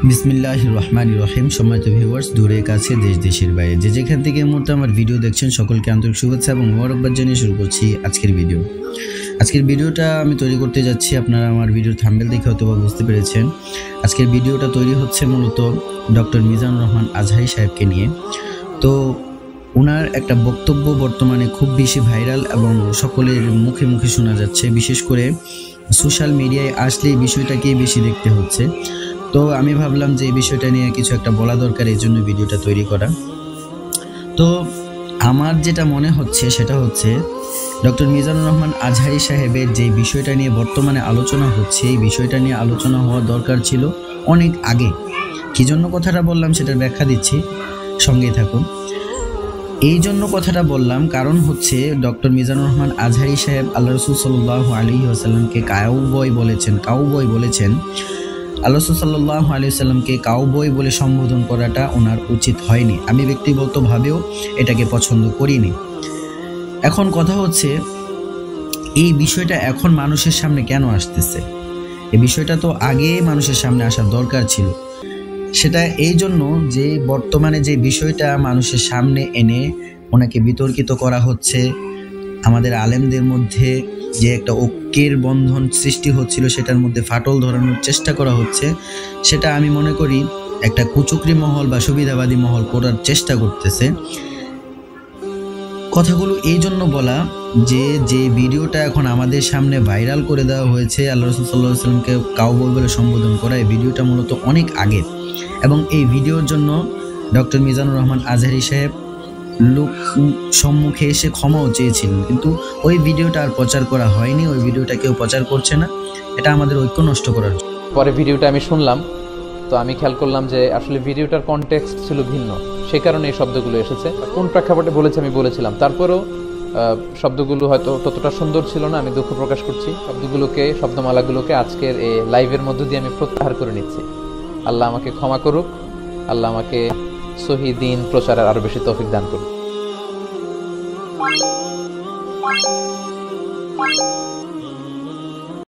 বিসমিল্লাহির রহমানির রহিম। সম্মানিত ভিউয়ার্স, দূরে কাছে দেশ দেশের বাইরে যে যেখান থেকে এই মুহূর্তে আমার ভিডিও দেখছেন সকলকে আন্তরিক শুভেচ্ছা এবং মোবারকবাদ জানিয়ে শুরু করছি আজকের ভিডিও। আজকের ভিডিওটা আমি তৈরি করতে যাচ্ছি, আপনারা আমার ভিডিওর থাম্বনেল দেখে হয়তো বুঝতে পেরেছেন। আজকের ভিডিওটা তৈরি হচ্ছে মূলত ডক্টর মিজানুর রহমান আজহারী সাহেবকে নিয়ে। তো ওনার একটা বক্তব্য বর্তমানে খুব বেশি ভাইরাল এবং সকলের মুখে মুখে শোনা যাচ্ছে, বিশেষ করে সোশ্যাল মিডিয়ায় আসলে এই বিষয়টাকেই বেশি দেখতে হচ্ছে। তো আমি ভাবলাম যে এই বিষয়টা নিয়ে কিছু একটা বলা দরকার, এই জন্য ভিডিওটা তৈরি করা। তো আমার যেটা মনে হচ্ছে সেটা হচ্ছে ডক্টর মিজানুর রহমান আজহারী সাহেবের যে বিষয়টা নিয়ে বর্তমানে আলোচনা হচ্ছে, এই বিষয়টা নিয়ে আলোচনা হওয়া দরকার ছিল অনেক আগে। কী জন্য কথাটা বললাম সেটার ব্যাখ্যা দিচ্ছি, সঙ্গেই থাকুন। এই জন্য কথাটা বললাম কারণ হচ্ছে ডক্টর মিজানুর রহমান আজহারী সাহেব আল্লাহ রাসূল সাল্লাল্লাহু আলাইহি ওয়াসাল্লামকে কাউবয় বলেছেন। আল্লাহ রাসূল সাল্লাল্লাহু আলাইহি ওয়াসাল্লামকে কাউবয় বলে সম্বোধন করাটা ওনার উচিত হয়নি। আমি ব্যক্তিগতভাবেও এটাকে পছন্দ করিনি। এখন কথা হচ্ছে এই বিষয়টা এখন মানুষের সামনে কেন আসতেছে? এই বিষয়টা তো আগে মানুষের সামনে আসার দরকার ছিল। সেটা এই জন্য যে বর্তমানে যে বিষয়টা মানুষের সামনে এনে ওনাকে বিতর্কিত করা হচ্ছে, আমাদের আলেমদের মধ্যে যে একটা ঐক্যের বন্ধন সৃষ্টি হচ্ছিল সেটার মধ্যে ফাটল ধরানোর চেষ্টা করা হচ্ছে, সেটা আমি মনে করি একটা কুচক্রী মহল বা সুবিধাবাদী মহল করার চেষ্টা করতেছে। কথাগুলো এই জন্য বলা যে ভিডিওটা এখন আমাদের সামনে ভাইরাল করে দেওয়া হয়েছে, আল্লাহ রাসূল সাল্লাল্লাহু আলাইহি ওয়াসাল্লামকে কাউবয় বলে সম্বোধন করা, এই ভিডিওটা মূলত অনেক আগে, এবং এই ভিডিওর জন্য ডক্টর মিজানুর রহমান আজহারী সাহেব লোক সম্মুখে এসে ক্ষমাও চেয়েছিলেন, কিন্তু ওই ভিডিওটা আর প্রচার করা হয়নি। ওই ভিডিওটা কেউ প্রচার করছে না, এটা আমাদের ঐক্য নষ্ট করার জন্য। পরে ভিডিওটা আমি শুনলাম, তো আমি খেয়াল করলাম যে আসলে ভিডিওটার কনটেক্সট ছিল ভিন্ন, সেই কারণে এই শব্দগুলো এসেছে। কোন প্রেক্ষাপটে বলেছে আমি বলেছিলাম, তারপরেও শব্দগুলো হয়তো ততটা সুন্দর ছিল না, আমি দুঃখ প্রকাশ করছি। শব্দমালাগুলোকে আজকের এই লাইভের মধ্য দিয়ে আমি প্রত্যাহার করে নিচ্ছি। আল্লাহ আমাকে ক্ষমা করুক, আল্লাহ আমাকে সহি দ্বীন প্রচারের আরো বেশি তৌফিক দান করুক।